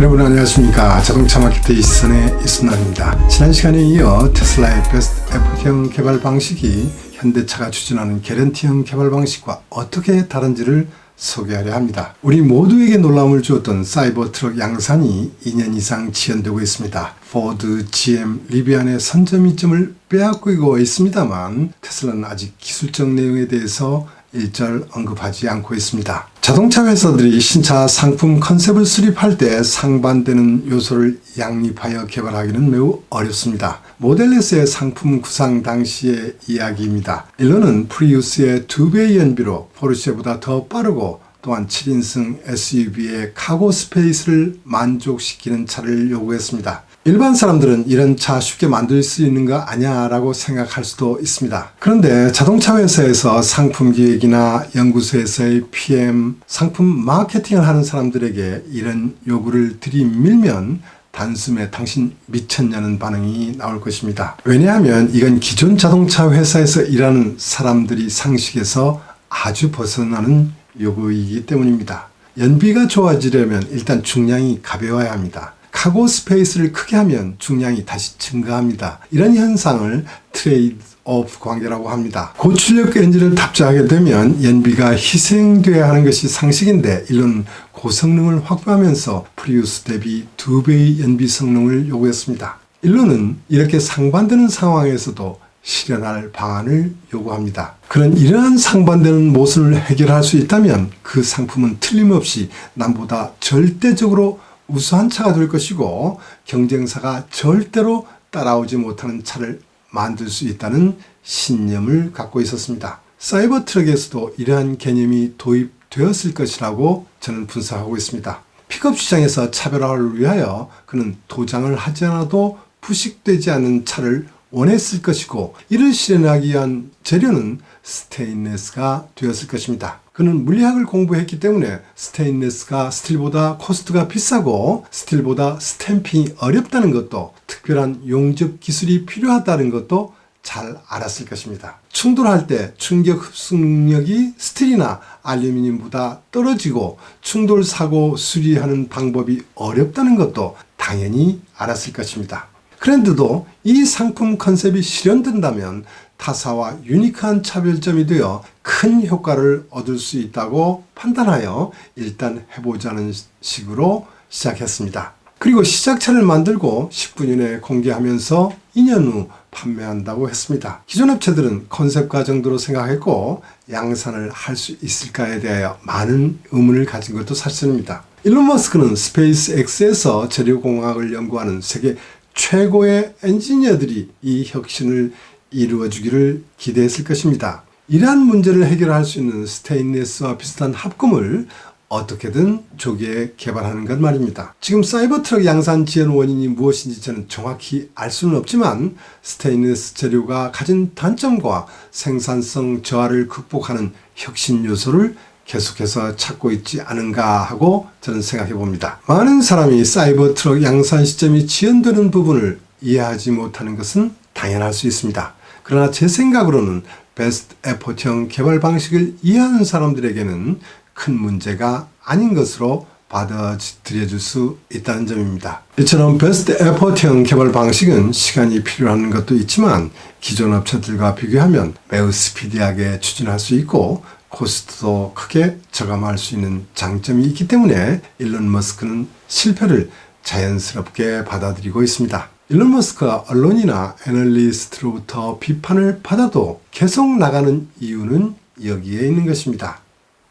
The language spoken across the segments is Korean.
여러분 안녕하십니까. 자동차 마케터의 시선의 이순환입니다. 지난 시간에 이어 테슬라의 베스트 에포트형 개발 방식이 현대차가 추진하는 개런티형 개발 방식과 어떻게 다른지를 소개하려 합니다. 우리 모두에게 놀라움을 주었던 사이버 트럭 양산이 2년 이상 지연되고 있습니다. 포드, GM, 리비안의 선점이점을 빼앗기고 있습니다만 테슬라는 아직 기술적 내용에 대해서 일절 언급하지 않고 있습니다. 자동차 회사들이 신차 상품 컨셉을 수립할 때 상반되는 요소를 양립하여 개발하기는 매우 어렵습니다. 모델 S의 상품 구상 당시의 이야기입니다. 일론은 프리우스의 2배의 연비로 포르쉐보다 더 빠르고 또한 7인승 SUV의 카고 스페이스를 만족시키는 차를 요구했습니다. 일반 사람들은 이런 차 쉽게 만들 수 있는 거 아니야 라고 생각할 수도 있습니다. 그런데 자동차 회사에서 상품 기획이나 연구소에서의 PM, 상품 마케팅을 하는 사람들에게 이런 요구를 들이밀면 단숨에 당신 미쳤냐는 반응이 나올 것입니다. 왜냐하면 이건 기존 자동차 회사에서 일하는 사람들이 상식에서 아주 벗어나는 요구이기 때문입니다. 연비가 좋아지려면 일단 중량이 가벼워야 합니다. 카고 스페이스를 크게 하면 중량이 다시 증가합니다. 이런 현상을 트레이드 오프 관계라고 합니다. 고출력 엔진을 탑재하게 되면 연비가 희생돼야 하는 것이 상식인데 이런 고성능을 확보하면서 프리우스 대비 2배의 연비 성능을 요구했습니다. 일론은 이렇게 상반되는 상황에서도 실현할 방안을 요구합니다. 그런 이러한 상반되는 모순을 해결할 수 있다면 그 상품은 틀림없이 남보다 절대적으로 우수한 차가 될 것이고 경쟁사가 절대로 따라오지 못하는 차를 만들 수 있다는 신념을 갖고 있었습니다. 사이버 트럭에서도 이러한 개념이 도입되었을 것이라고 저는 분석하고 있습니다. 픽업 시장에서 차별화를 위하여 그는 도장을 하지 않아도 부식되지 않는 차를 원했을 것이고 이를 실현하기 위한 재료는 스테인리스가 되었을 것입니다. 그는 물리학을 공부했기 때문에 스테인리스가 스틸보다 코스트가 비싸고 스틸보다 스탬핑이 어렵다는 것도 특별한 용접 기술이 필요하다는 것도 잘 알았을 것입니다. 충돌할 때 충격 흡수 능력이 스틸이나 알루미늄보다 떨어지고 충돌 사고 수리하는 방법이 어렵다는 것도 당연히 알았을 것입니다. 그런데도 이 상품 컨셉이 실현된다면 타사와 유니크한 차별점이 되어 큰 효과를 얻을 수 있다고 판단하여 일단 해보자는 식으로 시작했습니다. 그리고 시작차를 만들고 10분 이내에 공개하면서 2년 후 판매한다고 했습니다. 기존 업체들은 컨셉과 정도로 생각했고 양산을 할 수 있을까에 대하여 많은 의문을 가진 것도 사실입니다. 일론 머스크는 스페이스 X에서 재료공학을 연구하는 세계 최고의 엔지니어들이 이 혁신을 이루어주기를 기대했을 것입니다. 이러한 문제를 해결할 수 있는 스테인리스와 비슷한 합금을 어떻게든 조기에 개발하는 것 말입니다. 지금 사이버 트럭 양산 지연 원인이 무엇인지 저는 정확히 알 수는 없지만 스테인리스 재료가 가진 단점과 생산성 저하를 극복하는 혁신 요소를 계속해서 찾고 있지 않은가 하고 저는 생각해 봅니다. 많은 사람이 사이버 트럭 양산 시점이 지연되는 부분을 이해하지 못하는 것은 당연할 수 있습니다. 그러나 제 생각으로는 베스트 에포트형 개발 방식을 이해하는 사람들에게는 큰 문제가 아닌 것으로 받아들여줄 수 있다는 점입니다. 이처럼 베스트 에포트형 개발 방식은 시간이 필요한 것도 있지만 기존 업체들과 비교하면 매우 스피디하게 추진할 수 있고 코스트도 크게 저감할 수 있는 장점이 있기 때문에 일론 머스크는 실패를 자연스럽게 받아들이고 있습니다. 일론 머스크가 언론이나 애널리스트로부터 비판을 받아도 계속 나가는 이유는 여기에 있는 것입니다.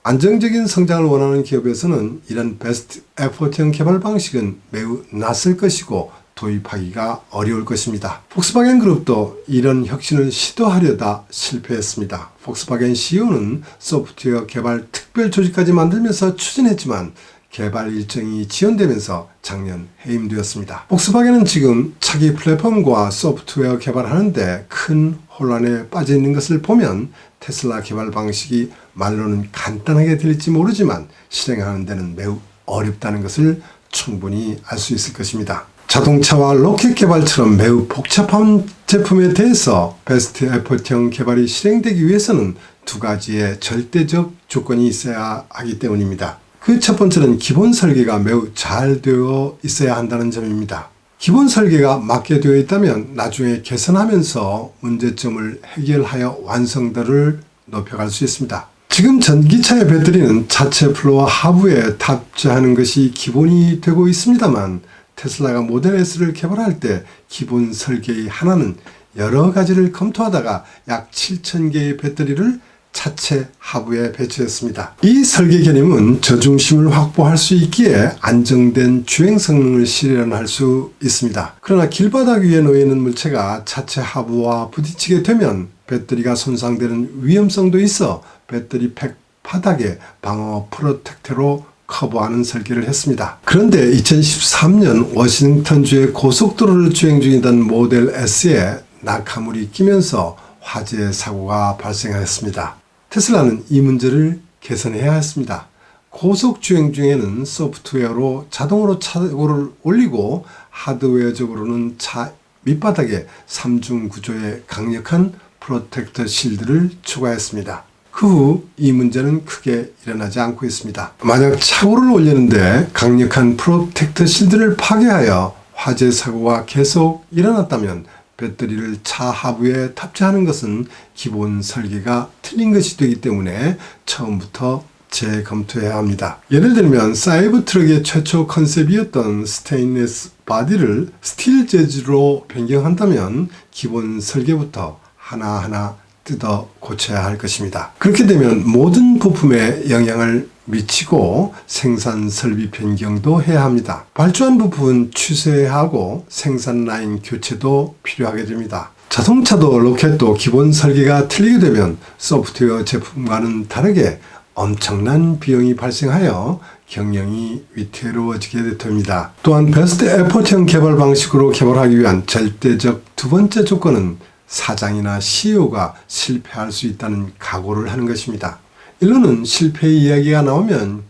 안정적인 성장을 원하는 기업에서는 이런 베스트 에포트형 개발 방식은 매우 낯설 것이고 도입하기가 어려울 것입니다. 폭스바겐 그룹도 이런 혁신을 시도하려다 실패했습니다. 폭스바겐 CEO는 소프트웨어 개발 특별 조직까지 만들면서 추진했지만 개발 일정이 지연되면서 작년 해임되었습니다. 폭스바겐은 지금 차기 플랫폼과 소프트웨어 개발하는데 큰 혼란에 빠져 있는 것을 보면 테슬라 개발 방식이 말로는 간단하게 들릴지 모르지만 실행하는 데는 매우 어렵다는 것을 충분히 알 수 있을 것입니다. 자동차와 로켓 개발처럼 매우 복잡한 제품에 대해서 베스트 에포트형 개발이 실행되기 위해서는 두 가지의 절대적 조건이 있어야 하기 때문입니다. 그 첫 번째는 기본 설계가 매우 잘 되어 있어야 한다는 점입니다. 기본 설계가 맞게 되어 있다면 나중에 개선하면서 문제점을 해결하여 완성도를 높여갈 수 있습니다. 지금 전기차의 배터리는 차체 플로어 하부에 탑재하는 것이 기본이 되고 있습니다만 테슬라가 모델 S를 개발할 때 기본 설계의 하나는 여러 가지를 검토하다가 약 7,000개의 배터리를 차체 하부에 배치했습니다. 이 설계 개념은 저중심을 확보할 수 있기에 안정된 주행 성능을 실현할 수 있습니다. 그러나 길바닥 위에 놓여 있는 물체가 차체 하부와 부딪히게 되면 배터리가 손상되는 위험성도 있어 배터리 팩 바닥에 방어 프로텍터로 커버하는 설계를 했습니다. 그런데 2013년 워싱턴주의 고속도로를 주행 중이던 모델 S에 낙하물이 끼면서 화재 사고가 발생하였습니다. 테슬라는 이 문제를 개선해야 했습니다. 고속 주행 중에는 소프트웨어로 자동으로 차고를 올리고 하드웨어적으로는 차 밑바닥에 3중 구조의 강력한 프로텍터 실드를 추가했습니다. 그 후 이 문제는 크게 일어나지 않고 있습니다. 만약 차고를 올리는데 강력한 프로텍터 실드를 파괴하여 화재 사고가 계속 일어났다면 배터리를 차 하부에 탑재하는 것은 기본 설계가 틀린 것이 되기 때문에 처음부터 재검토해야 합니다. 예를 들면 사이버 트럭의 최초 컨셉이었던 스테인리스 바디를 스틸 재질로 변경한다면 기본 설계부터 하나하나 뜯어 고쳐야 할 것입니다. 그렇게 되면 모든 부품에 영향을 미치고 생산 설비 변경도 해야 합니다. 발주한 부분 취소하고 생산 라인 교체도 필요하게 됩니다. 자동차도 로켓도 기본 설계가 틀리게 되면 소프트웨어 제품과는 다르게 엄청난 비용이 발생하여 경영이 위태로워지게 됩니다. 또한 베스트 에포트형 개발 방식으로 개발하기 위한 절대적 두 번째 조건은 사장이나 CEO가 실패할 수 있다는 각오를 하는 것입니다. 일론은 실패 이야기가 나오면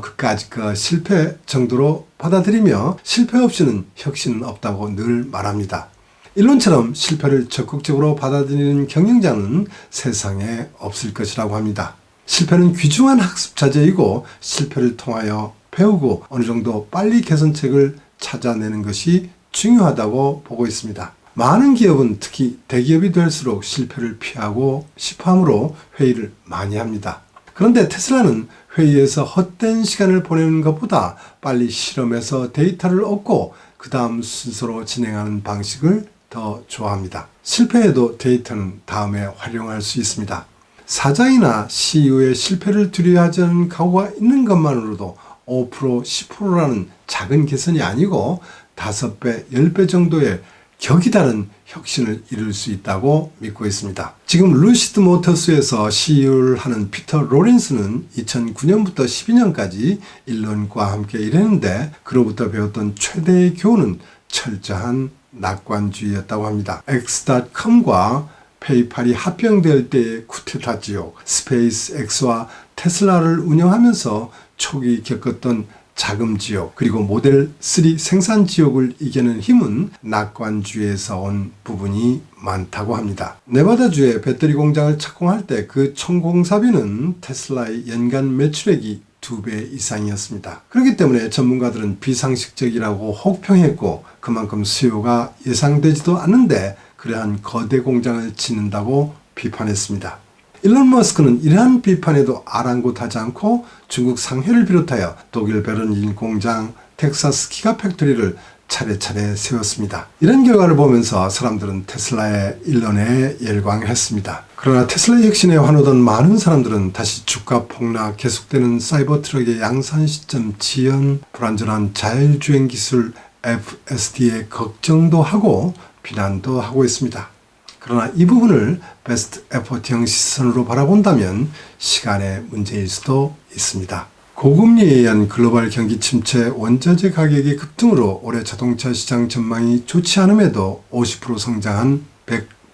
그까짓 실패 정도로 받아들이며 실패 없이는 혁신은 없다고 늘 말합니다. 일론처럼 실패를 적극적으로 받아들이는 경영자는 세상에 없을 것이라고 합니다. 실패는 귀중한 학습 자재이고 실패를 통하여 배우고 어느 정도 빨리 개선책을 찾아내는 것이 중요하다고 보고 있습니다. 많은 기업은 특히 대기업이 될수록 실패를 피하고 싶어 하므로 회의를 많이 합니다. 그런데 테슬라는 회의에서 헛된 시간을 보내는 것보다 빨리 실험해서 데이터를 얻고 그 다음 순서로 진행하는 방식을 더 좋아합니다. 실패해도 데이터는 다음에 활용할 수 있습니다. 사장이나 CEO의 실패를 두려워하지 않는 각오가 있는 것만으로도 5%, 10%라는 작은 개선이 아니고 5배, 10배 정도의 격이 다른 혁신을 이룰 수 있다고 믿고 있습니다. 지금 루시드 모터스에서 CEO를 하는 피터 로렌스는 2009년부터 12년까지 일론과 함께 일했는데 그로부터 배웠던 최대의 교훈은 철저한 낙관주의였다고 합니다. X.com과 페이팔이 합병될 때의 쿠데타 지옥, 스페이스X와 테슬라를 운영하면서 초기 겪었던 자금 지옥, 그리고 모델 3 생산 지옥을 이겨낸 힘은 낙관주의에서 온 부분이 많다고 합니다. 네바다주의 배터리 공장을 착공할 때 그 총공사비는 테슬라의 연간 매출액이 2배 이상이었습니다. 그렇기 때문에 전문가들은 비상식적이라고 혹평했고 그만큼 수요가 예상되지도 않는데 그러한 거대 공장을 짓는다고 비판했습니다. 일론 머스크는 이러한 비판에도 아랑곳하지 않고 중국 상해를 비롯하여 독일 베를린 공장, 텍사스 기가팩토리를 차례차례 세웠습니다. 이런 결과를 보면서 사람들은 테슬라의 일론에 열광했습니다. 그러나 테슬라 혁신에 환호던 많은 사람들은 다시 주가 폭락, 계속되는 사이버 트럭의 양산 시점 지연, 불완전한 자율주행 기술 FSD에 걱정도 하고 비난도 하고 있습니다. 그러나 이 부분을 베스트 에포트형 시선으로 바라본다면 시간의 문제일 수도 있습니다. 고금리에 의한 글로벌 경기 침체, 원자재 가격의 급등으로 올해 자동차 시장 전망이 좋지 않음에도 50% 성장한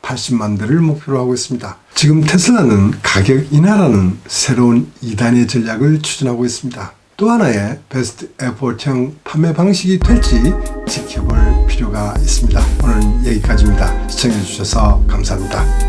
180만 대를 목표로 하고 있습니다. 지금 테슬라는 가격 인하라는 새로운 2단의 전략을 추진하고 있습니다. 또 하나의 베스트 에포트형 판매 방식이 될지 지켜볼 필요가 있습니다. 오늘은 여기까지입니다. 시청해 주셔서 감사합니다.